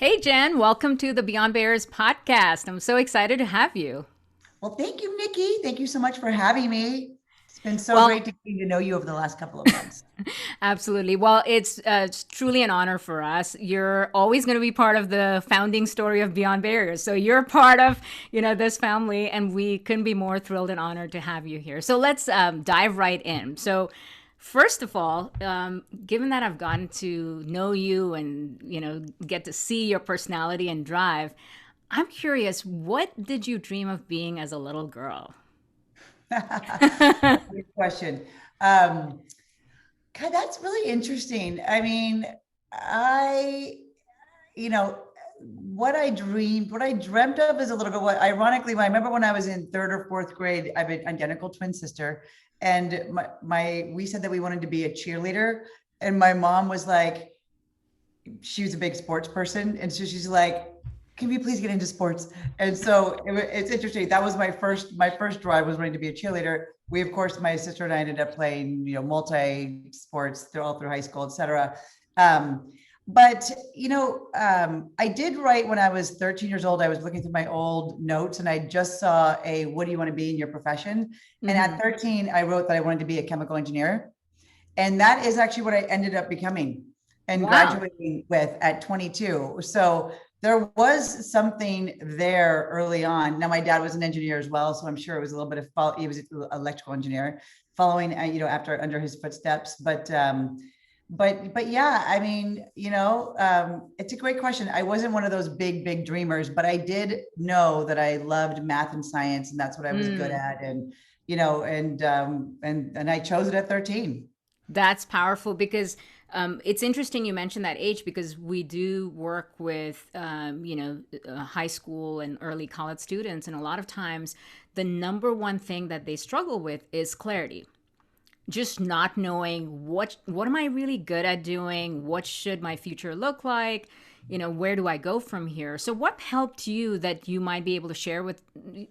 Hey, Jen, welcome to the Beyond Bears podcast. I'm so excited to have you. Well, thank you, Nikki. Thank you so much for having me. It's been so Well, great to getting to know you over the last couple of months. absolutely. Well, it's truly an honor for us. You're always going to be part of the founding story of Beyond Barriers. So you're part of, this family, and we couldn't be more thrilled and honored to have you here. So let's dive right in. So first of all, given that I've gotten to know you and, get to see your personality and drive, I'm curious, what did you dream of being as a little girl? Good question. Um, God, that's really interesting. I mean, I, you know, what I dreamt of as a little girl. What, ironically, I remember when I was in third or fourth grade, I have an identical twin sister, and we said that we wanted to be a cheerleader, and my mom was like, she was a big sports person, and so she's like, can we please get into sports? And so it's interesting. That was my first drive was wanting to be a cheerleader. We, of course, my sister and I ended up playing, multi sports all through high school, et cetera. Um, but I did write when I was 13 years old. I was looking through my old notes and I just saw a "What do you want to be in your profession?" And Hmm. at 13, I wrote that I wanted to be a chemical engineer, and that is actually what I ended up becoming and Wow. graduating with at 22. So there was something there early on. Now my dad was an engineer as well, so I'm sure it was a little bit of he was an electrical engineer, following after under his footsteps. But yeah, I mean, it's a great question. I wasn't one of those big dreamers, but I did know that I loved math and science, and that's what I was good Mm. at. And and I chose it at 13. That's powerful because it's interesting you mentioned that age because we do work with, high school and early college students. And a lot of times, the number one thing that they struggle with is clarity. Just not knowing what am I really good at doing? What should my future look like? Where do I go from here? So what helped you that you might be able to share with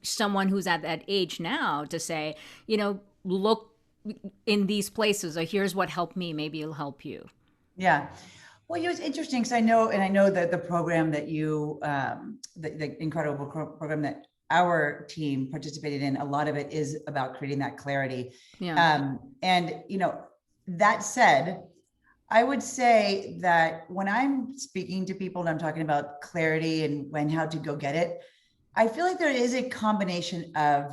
someone who's at that age now to say, look in these places, or here's what helped me, maybe it'll help you. Yeah. Well, it's interesting because I know that the program that the incredible program that our team participated in, a lot of it is about creating that clarity. Yeah. And that said, I would say that when I'm speaking to people and I'm talking about clarity and when how to go get it, I feel like there is a combination of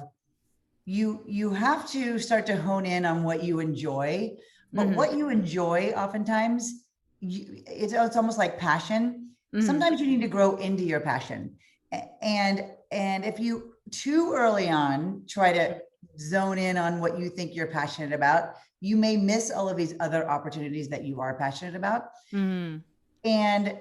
you have to start to hone in on what you enjoy, but Mm-hmm. what you enjoy oftentimes it's almost like passion. Mm-hmm. Sometimes you need to grow into your passion, and if you too early on try to zone in on what you think you're passionate about, you may miss all of these other opportunities that you are passionate about. Mm-hmm. And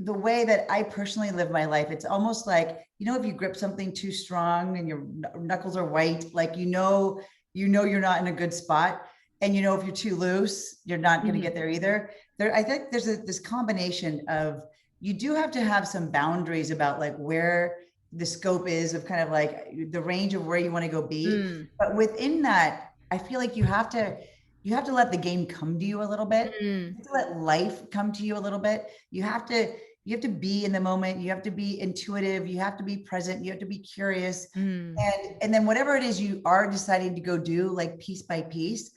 the way that I personally live my life, it's almost like, if you grip something too strong and your knuckles are white, like, you're not in a good spot. And if you're too loose, you're not going to get Mm-hmm. there either. I think there's this combination of, you do have to have some boundaries about like where the scope is of kind of like the range of where you want to go be. Mm-hmm. But within that, I feel like you have to let the game come to you a little bit. Mm-hmm. You have to let life come to you a little bit. You have to be in the moment. You have to be intuitive. You have to be present. You have to be curious. Mm-hmm. And then whatever it is you are deciding to go do, like piece by piece,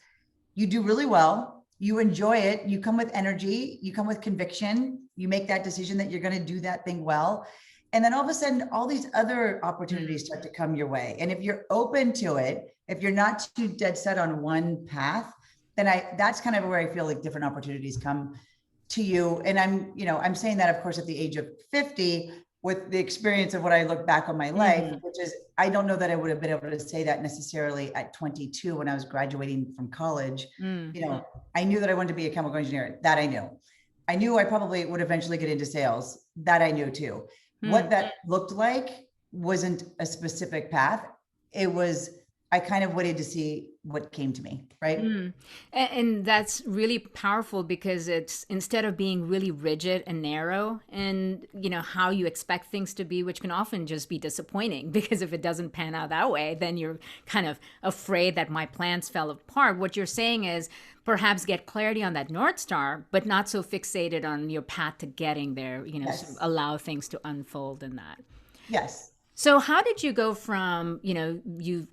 you do really well. You enjoy it. You come with energy. You come with conviction. You make that decision that you're going to do that thing well. And then all of a sudden, all these other opportunities start to come your way. And if you're open to it, if you're not too dead set on one path, then that's kind of where I feel like different opportunities come to you. And I'm saying that, of course, at the age of 50, with the experience of what I look back on my life, Mm-hmm. which is, I don't know that I would have been able to say that necessarily at 22 when I was graduating from college. Mm-hmm. I knew that I wanted to be a chemical engineer. That I knew. I knew I probably would eventually get into sales. That I knew too. What that looked like wasn't a specific path. It was I kind of waited to see what came to me, right? Mm. And that's really powerful because it's instead of being really rigid and narrow and how you expect things to be, which can often just be disappointing because if it doesn't pan out that way, then you're kind of afraid that my plans fell apart. What you're saying is perhaps get clarity on that North Star, but not so fixated on your path to getting there, sort of Yes. allow things to unfold in that. Yes. So how did you go from, you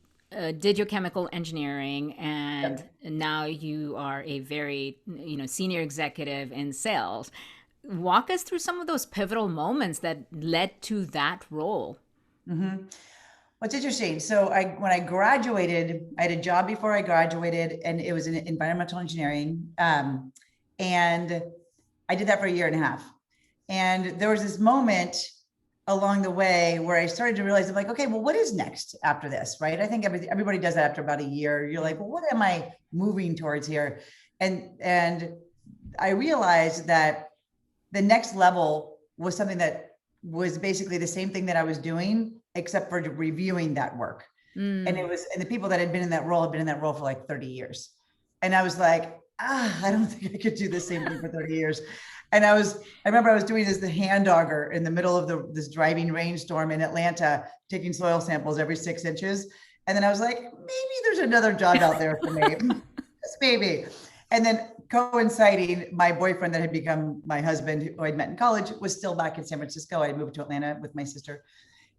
did your chemical engineering and Yep. now you are a very, senior executive in sales. Walk us through some of those pivotal moments that led to that role. Hmm. What's interesting. So when I graduated, I had a job before I graduated, and it was in environmental engineering. And I did that for a year and a half. And there was this moment along the way where I started to realize I'm like, okay, well, what is next after this, right? I think everybody does that after about a year. You're like, well, what am I moving towards here? And I realized that the next level was something that was basically the same thing that I was doing, except for reviewing that work. And Mm. and the people that had been in that role had been in that role for like 30 years. And I was like, I don't think I could do the same thing for 30 years. And I remember I was doing this, the hand auger in the middle of this driving rainstorm in Atlanta, taking soil samples every 6 inches. And then I was like, maybe there's another job out there for me. Just maybe. And then coinciding, my boyfriend that had become my husband, who I'd met in college, was still back in San Francisco. I moved to Atlanta with my sister,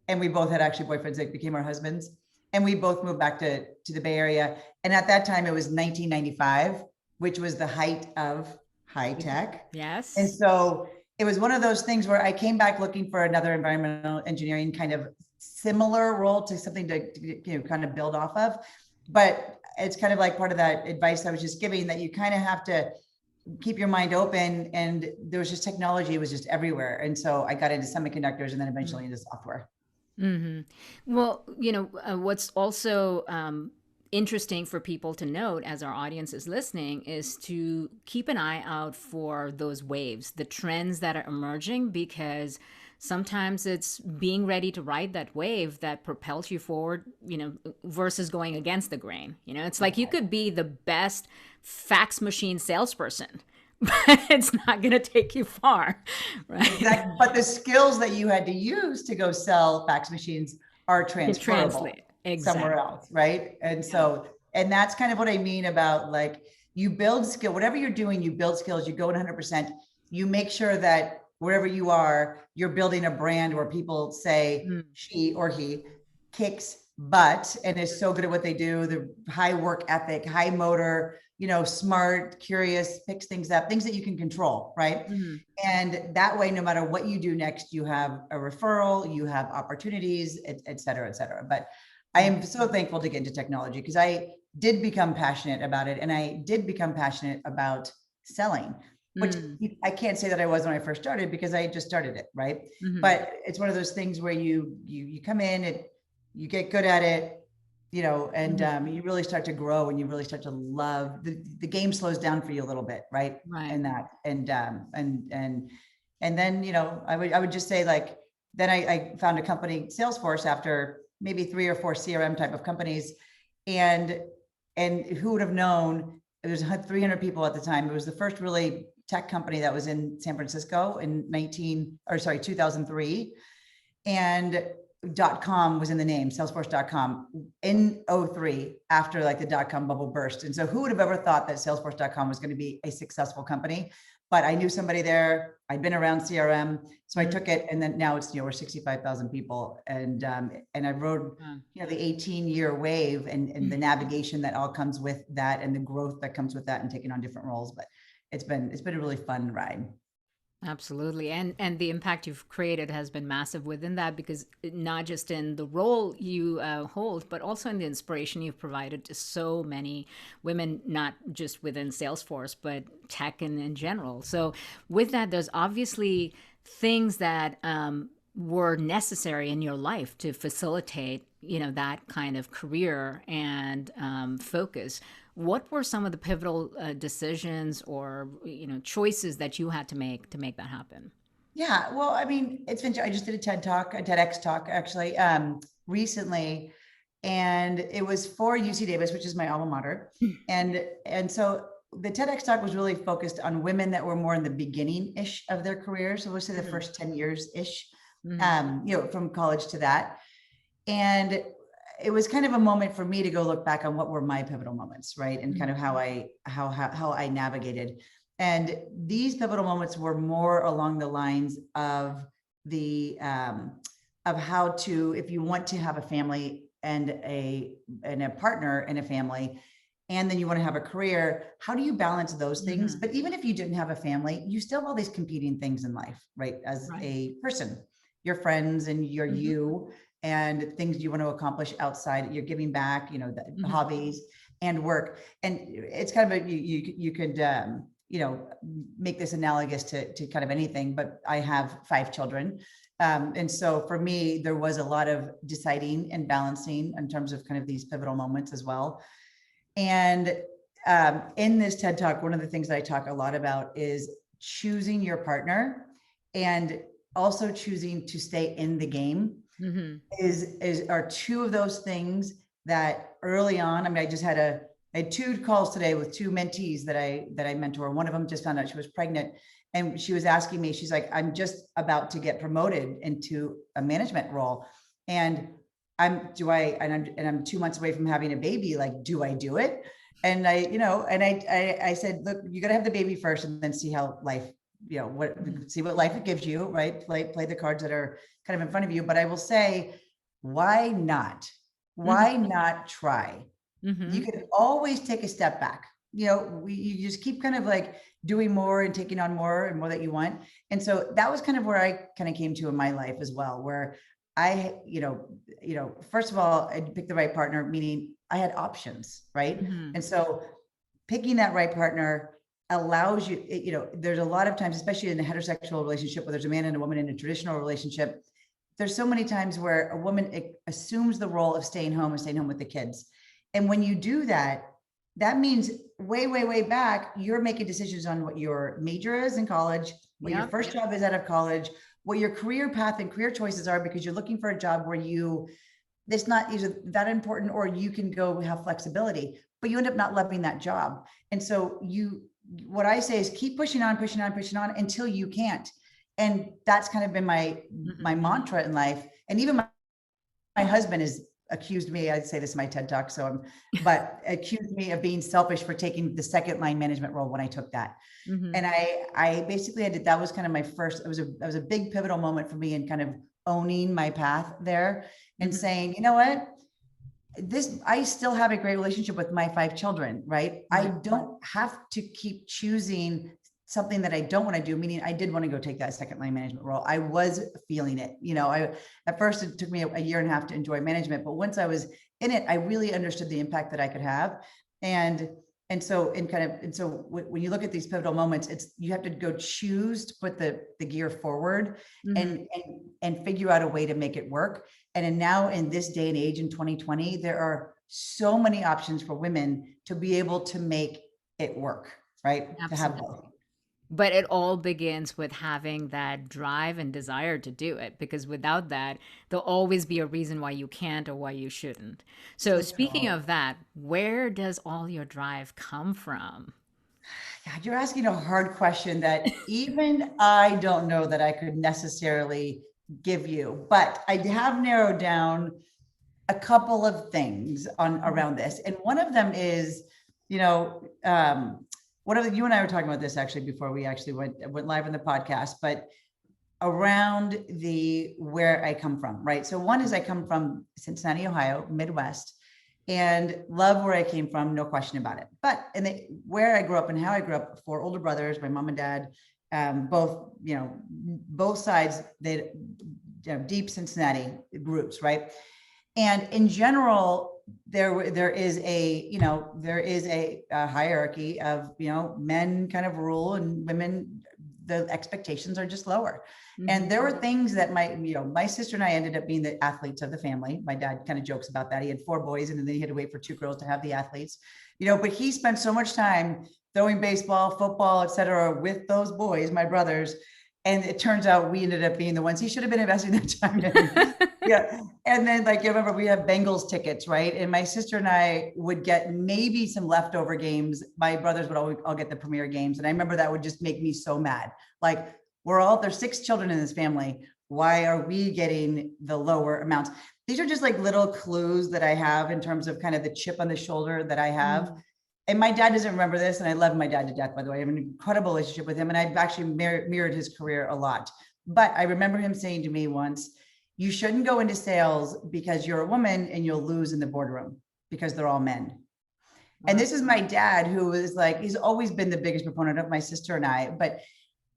and we both had actually boyfriends that became our husbands. And we both moved back to the Bay Area. And at that time, it was 1995, which was the height of high tech. And Yes. so it was one of those things where I came back looking for another environmental engineering kind of similar role to something to kind of build off of. But it's kind of like part of that advice I was just giving, that you kind of have to keep your mind open. And there was just technology was just everywhere. And so I got into semiconductors and then eventually into software. Mm-hmm. Well, what's also interesting for people to note as our audience is listening is to keep an eye out for those waves, the trends that are emerging, because sometimes it's being ready to ride that wave that propels you forward, versus going against the grain. It's like you could be the best fax machine salesperson, but it's not going to take you far, right? Exactly. But the skills that you had to use to go sell fax machines are To transferable translate. somewhere Exactly. else, right? And Yeah. so, and that's kind of what I mean about, like, you build skill, whatever you're doing, you build skills, you go 100%. You make sure that wherever you are, you're building a brand where people say Mm. she or he kicks butt and is so good at what they do, the high work ethic, high motor, smart, curious, picks things up, things that you can control, right? Mhm. And that way, no matter what you do next, you have a referral, you have opportunities, et cetera, et cetera. But I am so thankful to get into technology because I did become passionate about it. And I did become passionate about selling, which Mm. I can't say that I was when I first started because I just started it, right? Mhm. But it's one of those things where you come in and you get good at it, and Mhm. you really start to grow and you really start to love the game slows down for you a little bit, right? Right. And that, and then, I would just say, like, then I found a company, Salesforce, after maybe 3 or 4 CRM type of companies. And, who would have known, it was 300 people at the time. It was the first really tech company that was in San Francisco in 2003. And .com was in the name, salesforce.com, in '03, after like the .com bubble burst. And so who would have ever thought that salesforce.com was going to be a successful company? But I knew somebody there. I'd been around CRM, so I Mhm. took it. And then now it's, we're 65,000 people. And I rode, Wow. the 18-year wave, and the Mhm. navigation that all comes with that, and the growth that comes with that, and taking on different roles. But it's been a really fun ride. Absolutely. And the impact you've created has been massive within that because not just in the role you hold, but also in the inspiration you've provided to so many women, not just within Salesforce, but tech and in general. So with that, there's obviously things that were necessary in your life to facilitate, that kind of career and focus. What were some of the pivotal decisions or choices that you had to make that happen? Yeah, well, I mean, it's been, I just did a TED talk, a TEDx talk actually, recently. and it was for UC Davis, which is my alma mater. And so the TEDx talk was really focused on women that were more in the beginning-ish of their career. So we'll say the first 10 years-ish, from college to that. And it was kind of a moment for me to go look back on what were my pivotal moments, right? And kind of how I navigated. And these pivotal moments were more along the lines of of how to, if you want to have a family and a partner in a family, and then you want to have a career, how do you balance those things? But even if you didn't have a family, you still have all these competing things in life, right? As a person, your friends and you and things you want to accomplish outside, you're giving back, the hobbies and work. And it's kind of you could, make this analogous to kind of anything, but I have 5 children. And so for me, there was a lot of deciding and balancing in terms of kind of these pivotal moments as well. And in this TED Talk, one of the things that I talk a lot about is choosing your partner and also choosing to stay in the game are 2 of those things that early on, I mean, I had 2 calls today with 2 mentees that I mentor. One of them just found out she was pregnant, and she was asking me, she's like, I'm just about to get promoted into a management role. And I'm 2 months away from having a baby. Like, do I do it? And I said, look, you got to have the baby first and then see how life, see what life it gives you, right? Play the cards that are kind of in front of you. But I will say, why not? Why not try? You can always take a step back. You just keep kind of like doing more and taking on more and more that you want. And so that was kind of where I kind of came to in my life as well, where I, first of all, I picked the right partner, meaning I had options, right? And so picking that right partner allows you, there's a lot of times, especially in a heterosexual relationship, where there's a man and a woman in a traditional relationship, there's so many times where a woman assumes the role of staying home with the kids. And when you do that, that means way, way, way back, you're making decisions on what your major is in college, what your first job is out of college, what your career path and career choices are, because you're looking for a job where it's not either that important, or you can go have flexibility, but you end up not loving that job. And so what I say is keep pushing on until you can't. And that's kind of been my mantra in life. And even my husband has accused me, I'd say this in my TED Talk, but accused me of being selfish for taking the second line management role when I took that. And I basically that was kind of my first, it was a big pivotal moment for me in kind of owning my path there and saying, you know what, I still have a great relationship with my 5 children, right? I don't have to keep choosing something that I don't want to do, meaning I did want to go take that second line management role. I was feeling it. At first it took me a year and a half to enjoy management, but once I was in it, I really understood the impact that I could have. And so when you look at these pivotal moments, you have to go choose to put the gear forward and figure out a way to make it work. And now in this day and age in 2020, there are so many options for women to be able to make it work, right? Absolutely. To have both. But it all begins with having that drive and desire to do it, because without that, there'll always be a reason why you can't or why you shouldn't. So speaking of that, where does all your drive come from? God, you're asking a hard question that even I don't know that I could necessarily give you, but I have narrowed down a couple of things around this. And one of them is, you and I were talking about this actually before we actually went live on the podcast, but around where I come from, right? So one is I come from Cincinnati, Ohio, Midwest, and love where I came from, no question about it. But where I grew up and how I grew up, 4 older brothers, my mom and dad, both sides, they deep Cincinnati roots, right? And in general, there is a hierarchy of, men kind of rule and women, the expectations are just lower. And there were things that my sister and I ended up being the athletes of the family. My dad kind of jokes about that. He had 4 boys and then he had to wait for 2 girls to have the athletes, but he spent so much time throwing baseball, football, et cetera, with those boys, my brothers. And it turns out we ended up being the ones he should have been investing that time in. Yeah. And then like, you remember we have Bengals tickets, right? And my sister and I would get maybe some leftover games. My brothers would all get the premier games. And I remember that would just make me so mad. Like there's 6 children in this family. Why are we getting the lower amounts? These are just like little clues that I have in terms of kind of the chip on the shoulder that I have. And my dad doesn't remember this. And I love my dad to death, by the way. I have an incredible relationship with him. And I've actually mirrored his career a lot. But I remember him saying to me once, you shouldn't go into sales because you're a woman and you'll lose in the boardroom because they're all men. Wow. And this is my dad, who is like, he's always been the biggest proponent of my sister and I. But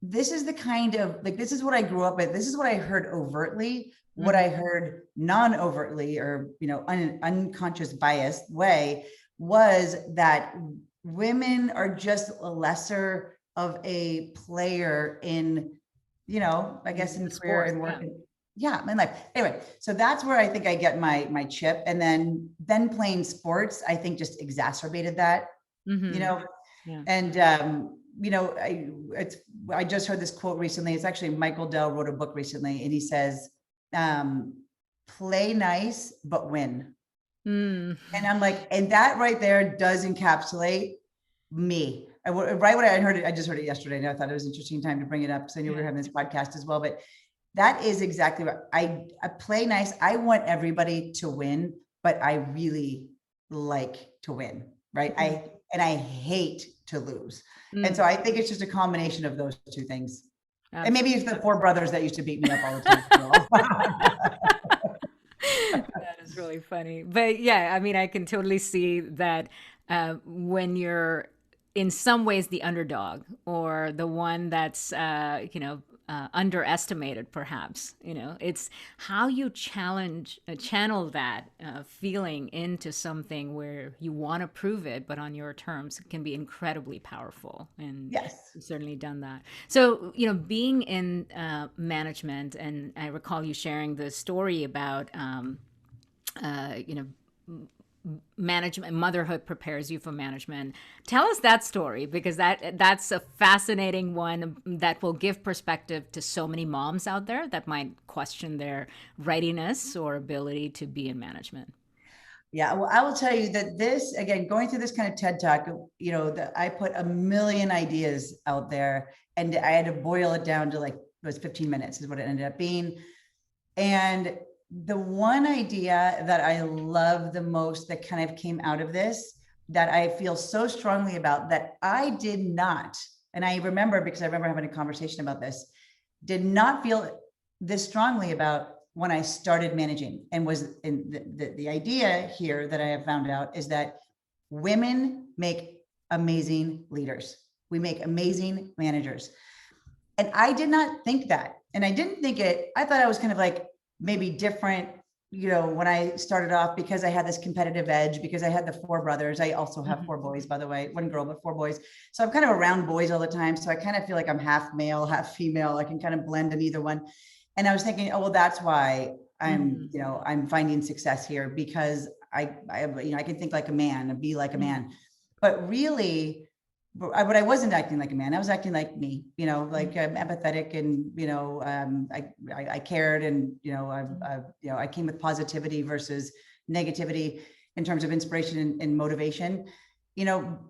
this is the kind of like, this is what I grew up with. This is what I heard overtly, what I heard non-overtly, or, unconscious biased way, was that women are just a lesser of a player in, I guess in career and work. Yeah, my life. Anyway, so that's where I think I get my chip. And then playing sports, I think just exacerbated that, Yeah. And, I just heard this quote recently. It's actually Michael Dell wrote a book recently, and he says, play nice, but win. And I'm like, and that right there does encapsulate me. Right when I heard it, I just heard it yesterday, and I thought it was an interesting time to bring it up because I knew we were having this podcast as well. But that is exactly what I play nice. I want everybody to win, but I really like to win, right? I hate to lose. And so I think it's just a combination of those two things. Absolutely. And maybe it's the 4 brothers that used to beat me up all the time. That is really funny. But yeah, I mean, I can totally see that when you're in some ways the underdog, or the one that's, underestimated, perhaps, it's how you channel that feeling into something where you want to prove it, but on your terms, can be incredibly powerful. And yes, you've certainly done that. So, being in management, and I recall you sharing the story about, management, motherhood prepares you for management. Tell us that story, because that's a fascinating one that will give perspective to so many moms out there that might question their readiness or ability to be in management. Yeah, well, I will tell you that this, again, going through this kind of TED Talk, that I put a million ideas out there, and I had to boil it down to, like, it was 15 minutes is what it ended up being. And the one idea that I love the most that kind of came out of this, that I feel so strongly about, that I did not, and I remember, because I remember having a conversation about this, did not feel this strongly about when I started managing, and was in the idea here that I have found out is that women make amazing leaders. We make amazing managers. And I did not think that. And I didn't think it, I thought I was kind of like, maybe different, when I started off, because I had this competitive edge, because I had the 4 brothers. I also have 4 boys, by the way, 1 girl, but 4 boys. So I'm kind of around boys all the time. So I kind of feel like I'm half male, half female. I can kind of blend in either one. And I was thinking, oh, well, that's why I'm, I'm finding success here, because I can think like a man and be like a man. But really, but I wasn't acting like a man. I was acting like me, like I'm empathetic, and, I cared, and, I came with positivity versus negativity in terms of inspiration and motivation,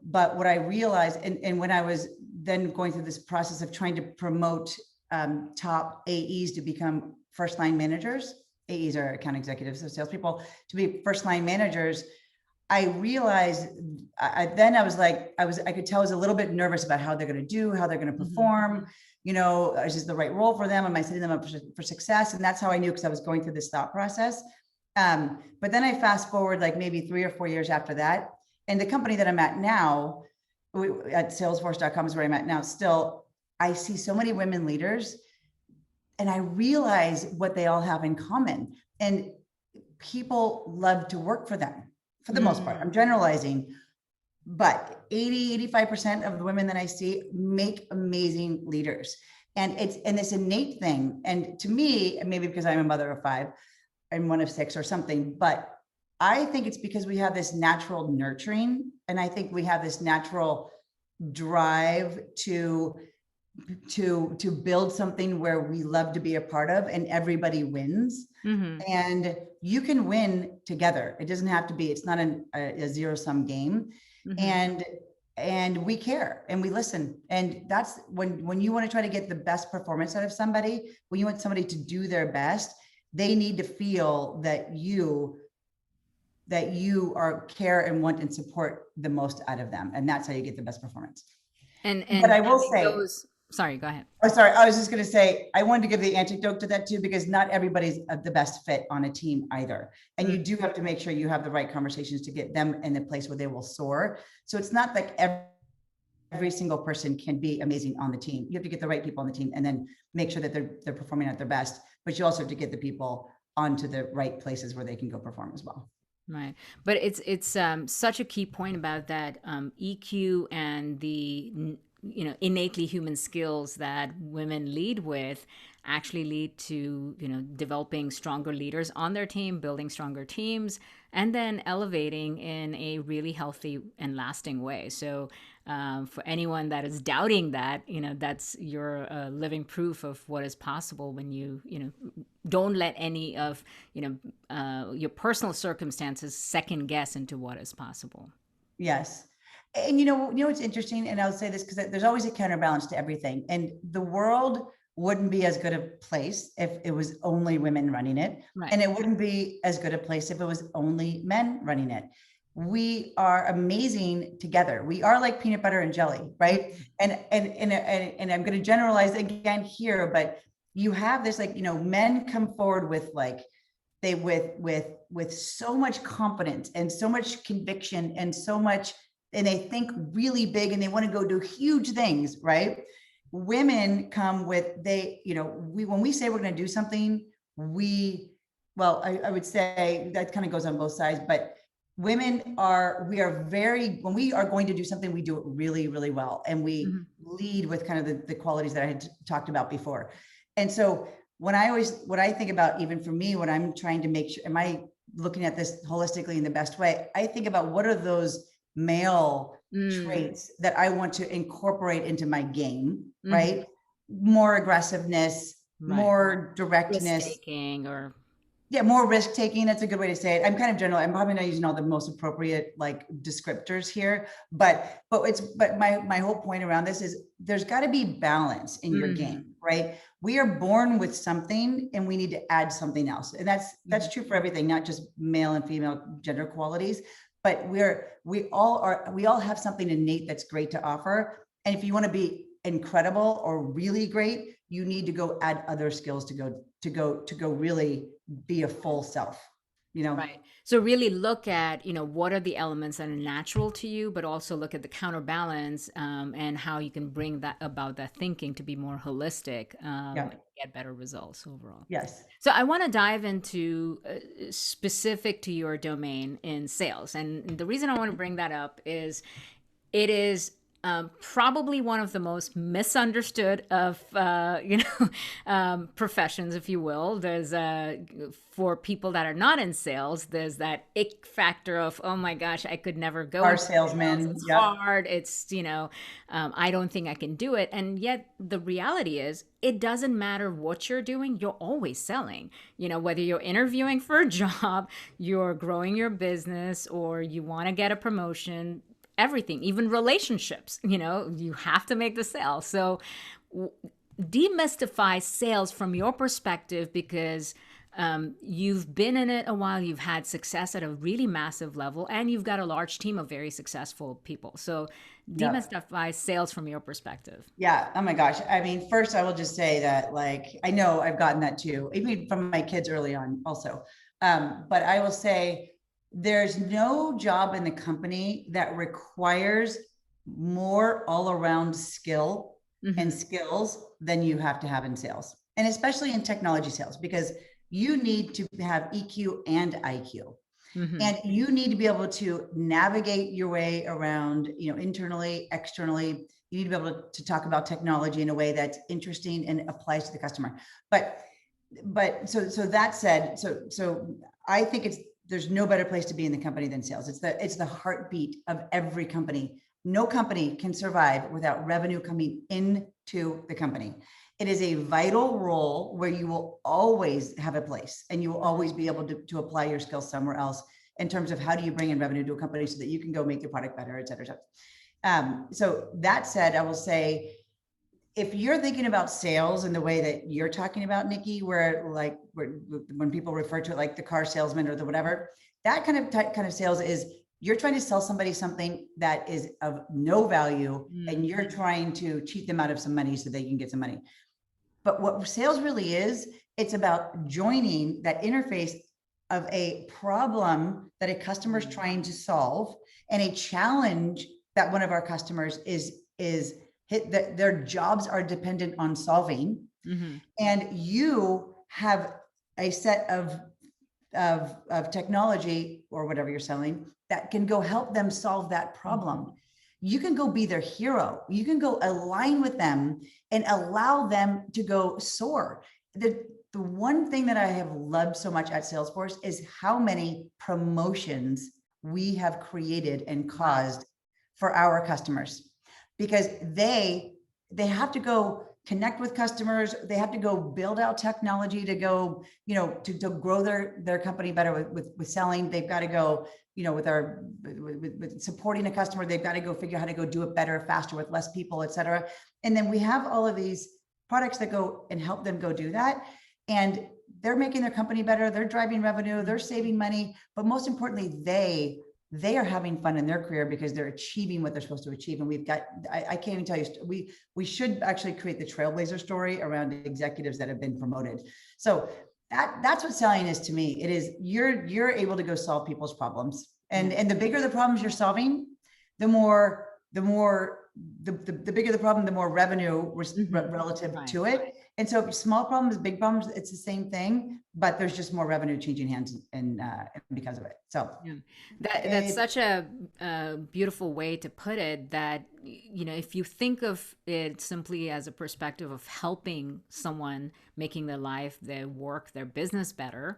but what I realized, and when I was then going through this process of trying to promote top AEs to become first line managers, AEs are account executives, so salespeople, to be first line managers, I realized I was like, I could tell I was a little bit nervous about how they're going to do, how they're going to perform, is this the right role for them? Am I setting them up for success? And that's how I knew, because I was going through this thought process. But then I fast forward like maybe 3 or 4 years after that. And the company that I'm at now, at Salesforce.com is where I'm at now. Still, I see so many women leaders, and I realize what they all have in common. And people love to work for them. For the most part, I'm generalizing, but 85% of the women that I see make amazing leaders. And it's this innate thing. And to me, maybe because I'm a mother of 5 and one of 6 or something, but I think it's because we have this natural nurturing. And I think we have this natural drive to to build something where we love to be a part of and everybody wins. Mm-hmm. And you can win together. It doesn't have to be, it's not a zero-sum game. Mm-hmm. And we care and we listen. And that's when you want to try to get the best performance out of somebody, when you want somebody to do their best, they need to feel that you are care and want and support the most out of them. And that's how you get the best performance. But And I will say, those, sorry, go ahead. oh, sorry, I was just going to say, I wanted to give the antidote to that too, because not everybody's the best fit on a team either. And you do have to make sure you have the right conversations to get them in a place where they will soar. So it's not like every single person can be amazing on the team. You have to get the right people on the team and then make sure that they're performing at their best, but you also have to get the people onto the right places where they can go perform as well. Right. But it's such a key point about that EQ and the innately human skills that women lead with actually lead to developing stronger leaders on their team, building stronger teams, and then elevating in a really healthy and lasting way. So for anyone that is doubting that, that's your living proof of what is possible when you don't let any of your personal circumstances second guess into what is possible. Yes. And you know what's interesting, and I'll say this because there's always a counterbalance to everything, and the world wouldn't be as good a place if it was only women running it, Right. and it wouldn't be as good a place if it was only men running it. We are amazing together. We are like peanut butter and jelly, right? And I'm going to generalize again here, but you have this, like, men come forward with like with so much confidence and so much conviction and so much, and they think really big and they want to go do huge things, right? Women come with, when we say we're going to do something, I would say that kind of goes on both sides, but women when we are going to do something, we do it really, really well. And we lead with kind of the qualities that I had talked about before. And so what I think about, even for me, when I'm trying to make sure, am I looking at this holistically in the best way? I think about what are those male traits that I want to incorporate into my game, right? More aggressiveness, more directness. Risk-taking more risk-taking. That's a good way to say it. I'm kind of general. I'm probably not using all the most appropriate like descriptors here, but my whole point around this is there's got to be balance in your game, right? We are born with something and we need to add something else. And that's true for everything, not just male and female gender qualities, but we all have something innate that's great to offer. And if you want to be incredible or really great, you need to go add other skills to go really be a full self, Right. So really look at, what are the elements that are natural to you, but also look at the counterbalance and how you can bring that thinking to be more holistic and get better results overall. Yes. So I want to dive into specific to your domain in sales. And the reason I want to bring that up is it is probably one of the most misunderstood of professions, if you will. There's for people that are not in sales, there's that ick factor of, oh my gosh, I could never go. Our salesman, it's hard. It's I don't think I can do it. And yet the reality is, it doesn't matter what you're doing, you're always selling. Whether you're interviewing for a job, you're growing your business, or you want to get a promotion. Everything, even relationships, you have to make the sale. So demystify sales from your perspective, because you've been in it a while, you've had success at a really massive level, and you've got a large team of very successful people. So demystify sales from your perspective. Yeah. Oh my gosh. I mean, first I will just say that, like, I know I've gotten that too, even from my kids early on also. But I will say, there's no job in the company that requires more all-around skill and skills than you have to have in sales, and especially in technology sales, because you need to have EQ and IQ, and you need to be able to navigate your way around, internally, externally. You need to be able to talk about technology in a way that's interesting and applies to the customer. But so that said, so I think there's no better place to be in the company than sales. It's the heartbeat of every company, no company can survive without revenue coming into the company. It is a vital role where you will always have a place and you will always be able to apply your skills somewhere else in terms of how do you bring in revenue to a company so that you can go make the product better, et cetera, et cetera. So that said, I will say, if you're thinking about sales in the way that you're talking about, Nikki, where like when people refer to it like the car salesman or the whatever, that kind of sales is you're trying to sell somebody something that is of no value and you're trying to cheat them out of some money so they can get some money. But what sales really is, it's about joining that interface of a problem that a customer is trying to solve and a challenge that one of our customers is hit, that their jobs are dependent on solving. And you have a set of technology or whatever you're selling that can go help them solve that problem. You can go be their hero. You can go align with them and allow them to go soar. The one thing that I have loved so much at Salesforce is how many promotions we have created and caused for our customers, because they have to go connect with customers. They have to go build out technology to go, to grow their company better with selling. They've got to go, with supporting a customer, they've got to go figure out how to go do it better, faster with less people, et cetera. And then we have all of these products that go and help them go do that. And they're making their company better. They're driving revenue, they're saving money, but most importantly, they are having fun in their career because they're achieving what they're supposed to achieve. And we've got, I can't even tell you, we should actually create the trailblazer story around executives that have been promoted. So that's what selling is to me. It is, you're able to go solve people's problems. And the bigger the problems you're solving, the bigger the problem, the more revenue relative to it. And so small problems, big problems, it's the same thing, but there's just more revenue changing hands and because of it. So that's such a beautiful way to put it, that, if you think of it simply as a perspective of helping someone, making their life, their work, their business better,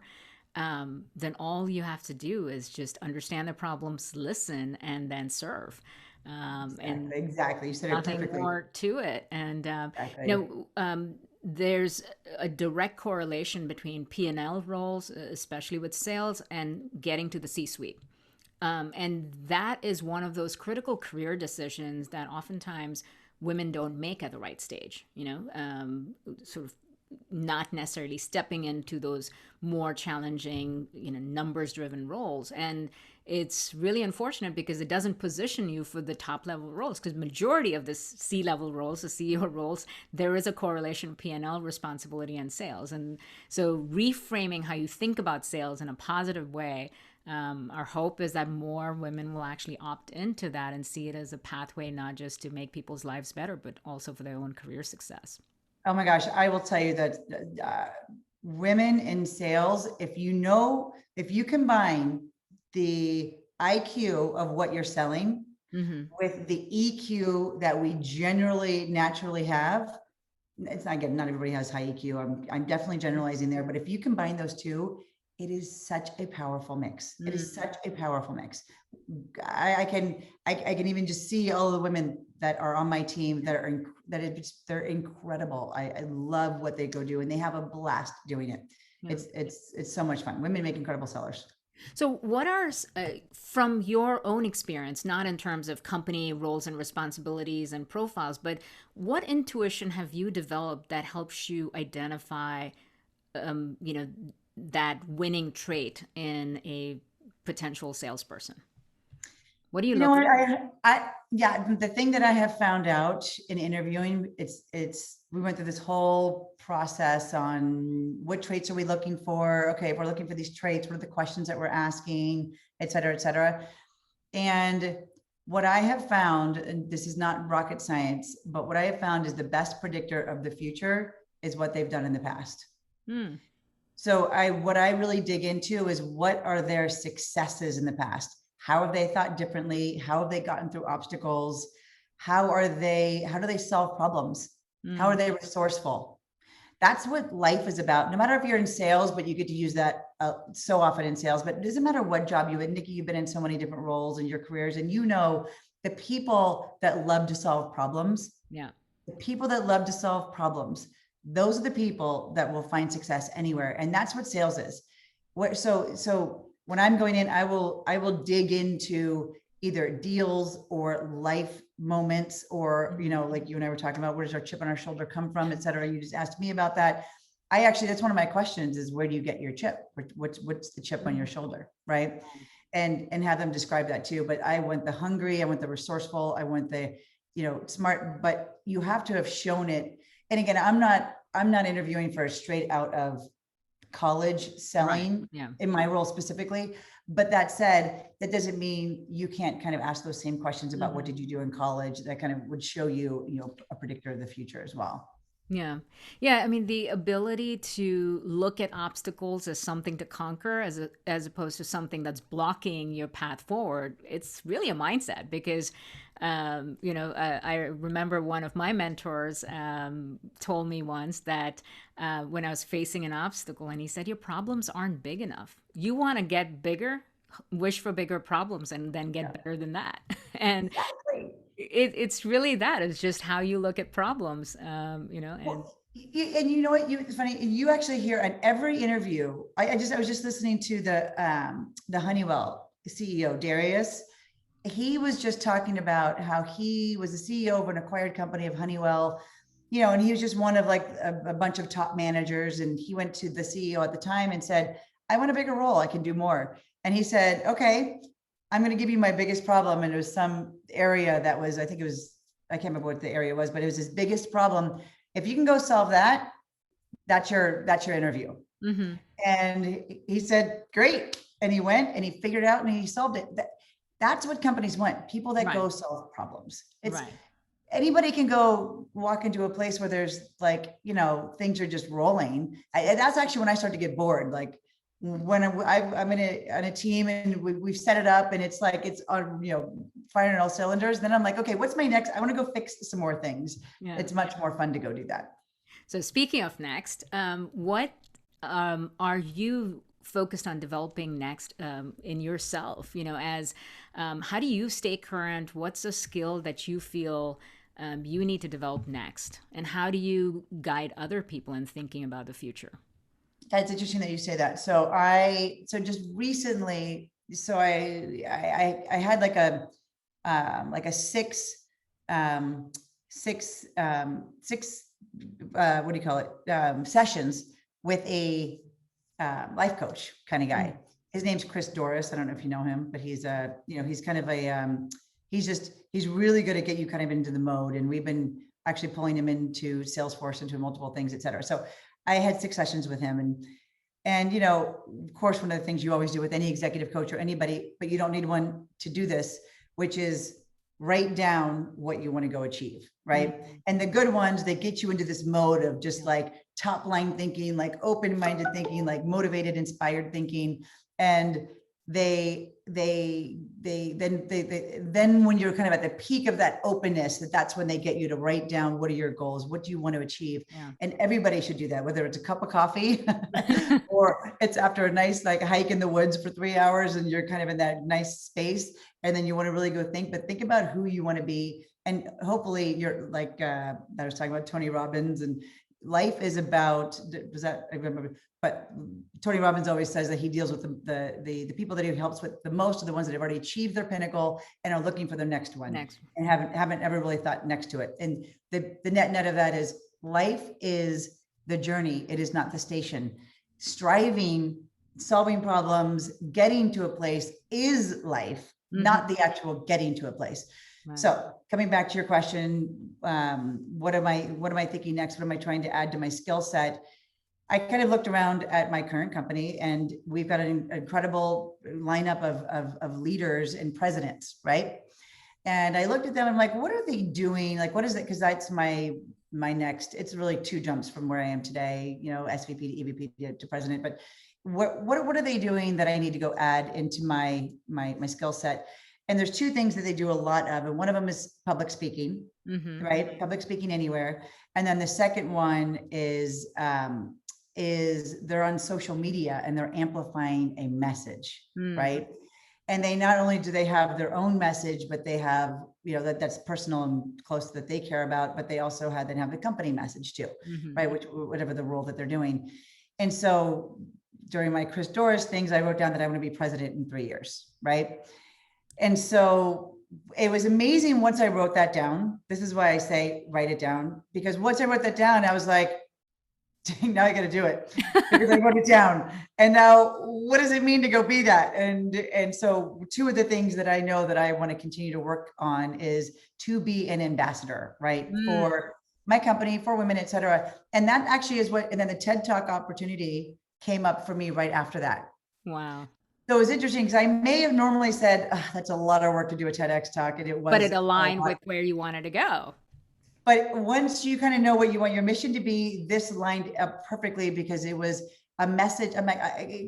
then all you have to do is just understand the problems, listen, and then serve. And exactly. You said it nothing perfectly. more to it. And Exactly. there's a direct correlation between P&L roles, especially with sales, and getting to the C-suite. And that is one of those critical career decisions that oftentimes women don't make at the right stage, sort of not necessarily stepping into those more challenging, numbers driven roles. And it's really unfortunate because it doesn't position you for the top level roles, because majority of the C-level roles, the CEO roles, there is a correlation of P&L responsibility and sales. And so reframing how you think about sales in a positive way, our hope is that more women will actually opt into that and see it as a pathway, not just to make people's lives better, but also for their own career success. Oh my gosh, I will tell you that women in sales, if you combine the IQ of what you're selling with the EQ that we generally naturally have, it's not good. Not everybody has high EQ. I'm definitely generalizing there, but if you combine those two, it is such a powerful mix. It is such a powerful mix. I can even just see all the women that are on my team they're incredible. I love what they go do, and they have a blast doing it. Yeah. It's so much fun. Women make incredible sellers. So what are, from your own experience, not in terms of company roles and responsibilities and profiles, but what intuition have you developed that helps you identify, that winning trait in a potential salesperson? What do you look for? The thing that I have found out in interviewing, we went through this whole process on what traits are we looking for? Okay, if we're looking for these traits, what are the questions that we're asking, et cetera, et cetera. And what I have found, and this is not rocket science, but what I have found is the best predictor of the future is what they've done in the past. So what I really dig into is what are their successes in the past? How have they thought differently? How have they gotten through obstacles? How do they solve problems? How are they resourceful? That's what life is about. No matter if you're in sales, but you get to use that so often in sales, but it doesn't matter what job you're in. Nikki, you've been in so many different roles in your careers, and the people that love to solve problems, Yeah. the people that love to solve problems, those are the people that will find success anywhere. And that's what sales is. So when I'm going in, I will dig into either deals or life moments, or, like you and I were talking about, where does our chip on our shoulder come from, et cetera. You just asked me about that. That's one of my questions is, where do you get your chip? What's the chip on your shoulder? Right. And have them describe that too. But I want the hungry, I want the resourceful, I want the, smart, but you have to have shown it. And again, I'm not interviewing for a straight out of college selling Yeah. in my role specifically. But that said, that doesn't mean you can't kind of ask those same questions about what did you do in college. That kind of would show you, a predictor of the future as well. Yeah. Yeah. I mean, the ability to look at obstacles as something to conquer, as opposed to something that's blocking your path forward, it's really a mindset because, I remember one of my mentors told me once that when I was facing an obstacle, and he said, your problems aren't big enough. You want to get bigger, wish for bigger problems, and then get better than that. And Exactly. it's really that. It's just how you look at problems, and Well, and you know what? It's funny. You actually hear at every interview. I was just listening to the Honeywell CEO Darius. He was just talking about how he was the CEO of an acquired company of Honeywell, and he was just one of like a bunch of top managers. And he went to the CEO at the time and said, "I want a bigger role. I can do more." And he said, "Okay, I'm going to give you my biggest problem." And it was some area that was, I can't remember what the area was, but it was his biggest problem. If you can go solve that, that's your interview. hmm And he said, great. And he went and he figured it out and he solved it. That's what companies want. People that right, go solve problems. It's right, anybody can go walk into a place where there's like, things are just rolling. That's actually when I start to get bored. Like when I'm on a team and we've set it up and it's like, it's on, firing on all cylinders. Then I'm like, okay, what's my next? I want to go fix some more things. yeah. It's much more fun to go do that. So speaking of next, what are you focused on developing next in yourself? As how do you stay current? What's a skill that you feel you need to develop next, and how do you guide other people in thinking about the future? That's interesting that you say that. So just recently, I had like a six what do you call it? Sessions with a life coach kind of guy. His name's Chris Doris. I don't know if you know him, but he's kind of he's really good at getting you kind of into the mode. And we've been actually pulling him into Salesforce, into multiple things, et cetera. So I had 6 sessions with him, and of course, one of the things you always do with any executive coach or anybody, but you don't need one to do this, which is write down what you want to go achieve, right? And the good ones, they get you into this mode of just like top line thinking, like open-minded thinking, like motivated, inspired thinking. And then when you're kind of at the peak of that openness, that's when they get you to write down, what are your goals? What do you want to achieve? Yeah. And everybody should do that, whether it's a cup of coffee or it's after a nice like hike in the woods for 3 hours and you're kind of in that nice space. And then you want to really go think about who you want to be. And hopefully you're like, I was talking about Tony Robbins, and life is about, I remember, but Tony Robbins always says that he deals with the people that he helps with the most are the ones that have already achieved their pinnacle and are looking for their next one and haven't ever really thought next to it. And the net of that is life is the journey. It is not the station. Striving, solving problems, getting to a place is life, not the actual getting to a place. Right. So coming back to your question, what am I thinking next? What am I trying to add to my skill set? I kind of looked around at my current company, and we've got an incredible lineup of leaders and presidents, right? And I looked at them and I'm like, what are they doing? Like, what is it? Because that's my next. It's really 2 jumps from where I am today, SVP to EVP to president. But what are they doing that I need to go add into my skill set? And there's 2 things that they do a lot of, and one of them is public speaking, right? Public speaking anywhere. And then the second one is they're on social media and they're amplifying a message, right? And they not only do they have their own message, but they have, that's personal and close that they care about, but they also then have the company message too, right? Which, whatever the role that they're doing. And so during my Chris Dorris things, I wrote down that I want to be president in 3 years, right? And so it was amazing once I wrote that down. This is why I say write it down, because once I wrote that down, I was like, now I got to do it because I wrote it down. And now what does it mean to go be that? And so two of the things that I know that I want to continue to work on is to be an ambassador, right? For my company, for women, et cetera. And that actually is what, and then the TED Talk opportunity came up for me right after that. Wow. So it was interesting because I may have normally said, that's a lot of work to do a TEDx talk. And it was, but it aligned with where you wanted to go. But once you kind of know what you want your mission to be, this lined up perfectly because it was a message. I'm like,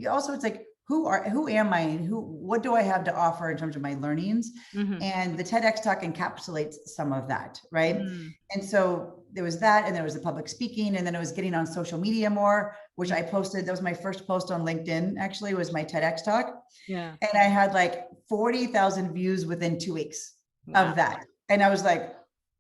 also it's like, who am I and what do I have to offer in terms of my learnings? And the TEDx talk encapsulates some of that, right? And so there was that, and there was the public speaking, and then it was getting on social media more, which I posted. That was my first post on LinkedIn, actually, was my TEDx talk. Yeah. And I had like 40,000 views within 2 weeks of that. And I was like,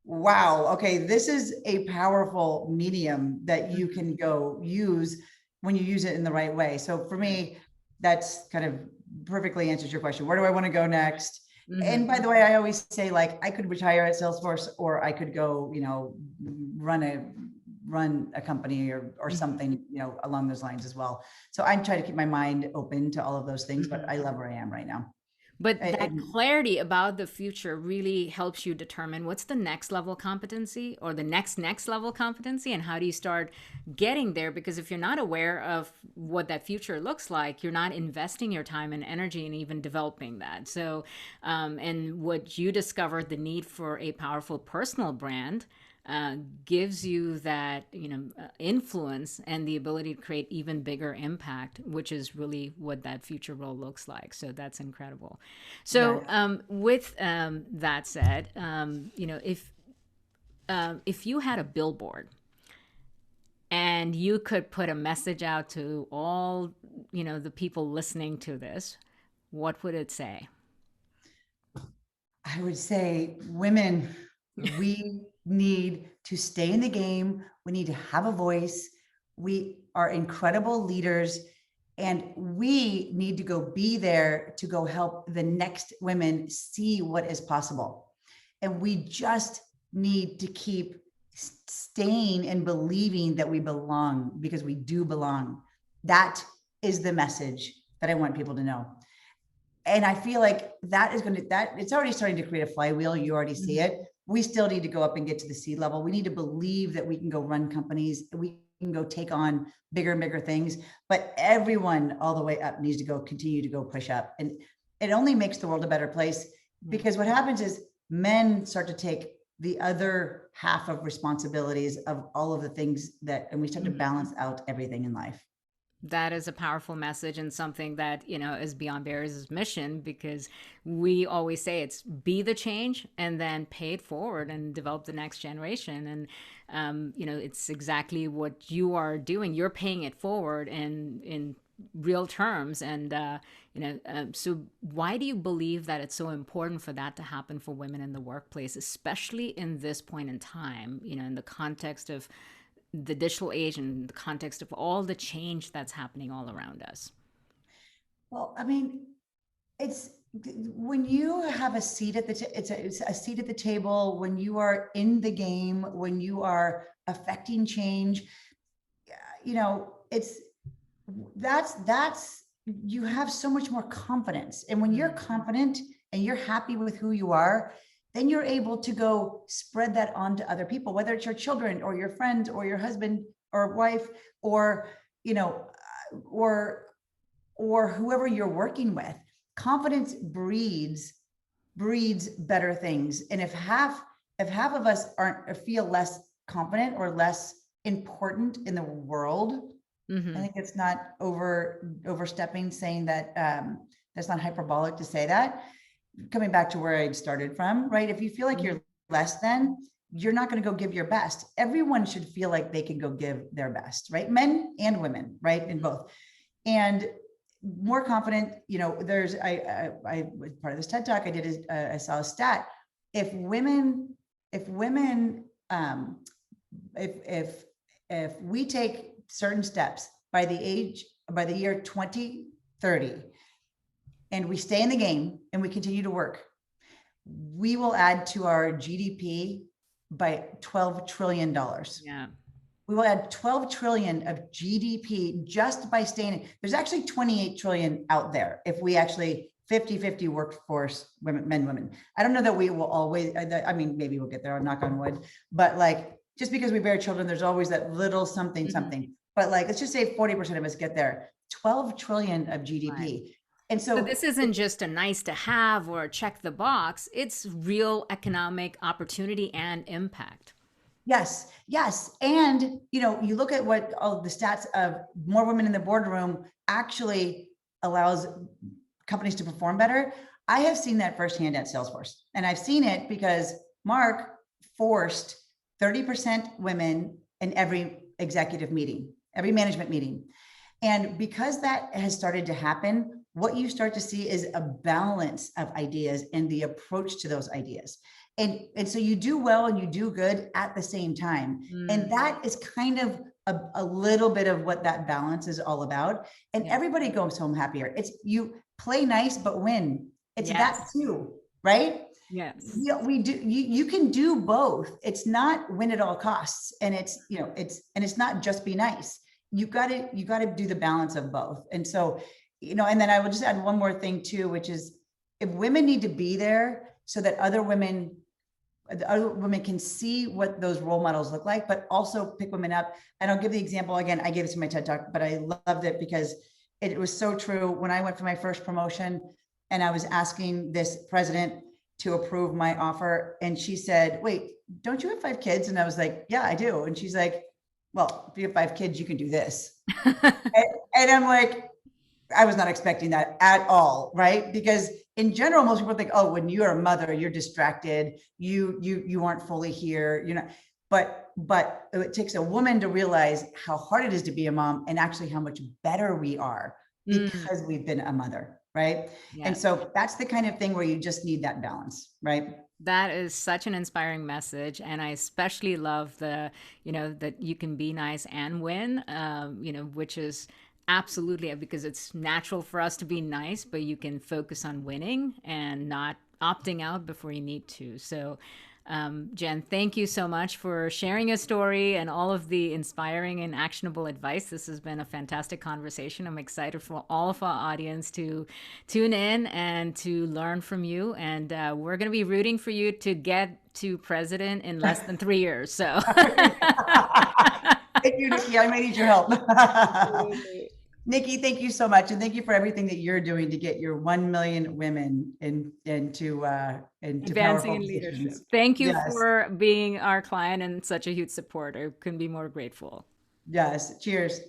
wow, okay, this is a powerful medium that you can go use when you use it in the right way. So for me, that's kind of perfectly answers your question. Where do I want to go next? And by the way, I always say, like, I could retire at Salesforce, or I could go, run a company or something, along those lines as well. So I'm trying to keep my mind open to all of those things, but I love where I am right now. But that clarity about the future really helps you determine what's the next level competency or the next level competency, and how do you start getting there? Because if you're not aware of what that future looks like, you're not investing your time and energy in even developing that. So, and what you discovered, the need for a powerful personal brand, gives you that influence and the ability to create even bigger impact, which is really what that future role looks like. So that's incredible. So with that said, if you had a billboard and you could put a message out to all the people listening to this, what would it say? I would say, women, we need to stay in the game. We need to have a voice. We are incredible leaders, and we need to go be there to go help the next women see what is possible. And we just need to keep staying and believing that we belong, because we do belong. That is the message that I want people to know. And I feel like that is it's already starting to create a flywheel. You already see it. We still need to go up and get to the C level. We need to believe that we can go run companies. We can go take on bigger and bigger things, but everyone all the way up needs to continue to go push up. And it only makes the world a better place, because what happens is men start to take the other half of responsibilities of all of the things and we start to balance out everything in life. That is a powerful message, and something that, is Beyond Barriers' mission, because we always say it's be the change and then pay it forward and develop the next generation. And, it's exactly what you are doing. You're paying it forward in real terms. And, so why do you believe that it's so important for that to happen for women in the workplace, especially in this point in time, in the context of the digital age and the context of all the change that's happening all around us? Well, I mean, it's when you have a seat at it's a seat at the table, when you are in the game, when you are affecting change, that's you have so much more confidence. And when you're confident and you're happy with who you are, then you're able to go spread that on to other people, whether it's your children or your friends or your husband or wife, or, or whoever you're working with. Confidence breeds better things. And if half of us feel less confident or less important in the world, I think it's not overstepping saying that. That's not hyperbolic to say that. Coming back to where I started from, right? If you feel like you're less than, you're not going to go give your best. Everyone should feel like they can go give their best, right? Men and women, right? In both. And more confident. You know, there's, I was part of this TED talk I did, is I saw a stat. If women, if women, if we take certain steps by the year 2030, and we stay in the game and we continue to work, we will add to our GDP by $12 trillion. Yeah. We will add 12 trillion of GDP just by staying. There's actually 28 trillion out there if we actually 50-50 workforce, women, men, women. I don't know that we will always, I mean, maybe we'll get there, I'll knock on wood, but like, just because we bear children, there's always that little something, something. But like, let's just say 40% of us get there, 12 trillion of GDP. Right. And So so this isn't just a nice to have or check the box, it's real economic opportunity and impact. yes, yes. And, you know, you look at what all the stats of more women in the boardroom actually allows companies to perform better. I have seen that firsthand at Salesforce. And I've seen it because Mark forced 30% women in every executive meeting, every management meeting. And because that has started to happen, what you start to see is a balance of ideas and the approach to those ideas. And so you do well and you do good at the same time. And that is kind of a little bit of what that balance is all about. And Yeah. everybody goes home happier. It's you play nice, but win. It's that Yes. too, right? Yes. Yeah, we do. You can do both. It's not win at all costs. And it's, you know, it's not just be nice. You got to do the balance of both. And so, you know, and then I will just add one more thing too, which is if women need to be there so that the other women can see what those role models look like, but also pick women up. And I'll give the example again. I gave this in my TED talk, but I loved it because it was so true. When I went for my first promotion and I was asking this president to approve my offer, and she said, "Wait, don't you have 5 kids?" And I was like, "Yeah, I do." And she's like, "Well, if you have 5 kids, you can do this." And I'm like, I was not expecting that at all, right? Because in general, most people think, oh, when you're a mother, you're distracted, you aren't fully here, you know. But it takes a woman to realize how hard it is to be a mom and actually how much better we are because we've been a mother, right? And Yes. so that's the kind of thing where you just need that balance, right? That is such an inspiring message. And I especially love that you can be nice and win, which is absolutely because it's natural for us to be nice, but you can focus on winning and not opting out before you need to. So, Jen, thank you so much for sharing your story and all of the inspiring and actionable advice. This has been a fantastic conversation. I'm excited for all of our audience to tune in and to learn from you. And we're going to be rooting for you to get to president in less than 3 years. So, Thank you, Nikki. I may need your help. absolutely. Nikki, thank you so much. And thank you for everything that you're doing to get your 1 million women into Advancing powerful in leadership. positions. Thank you Yes. for being our client and such a huge supporter. Couldn't be more grateful. Yes. Cheers.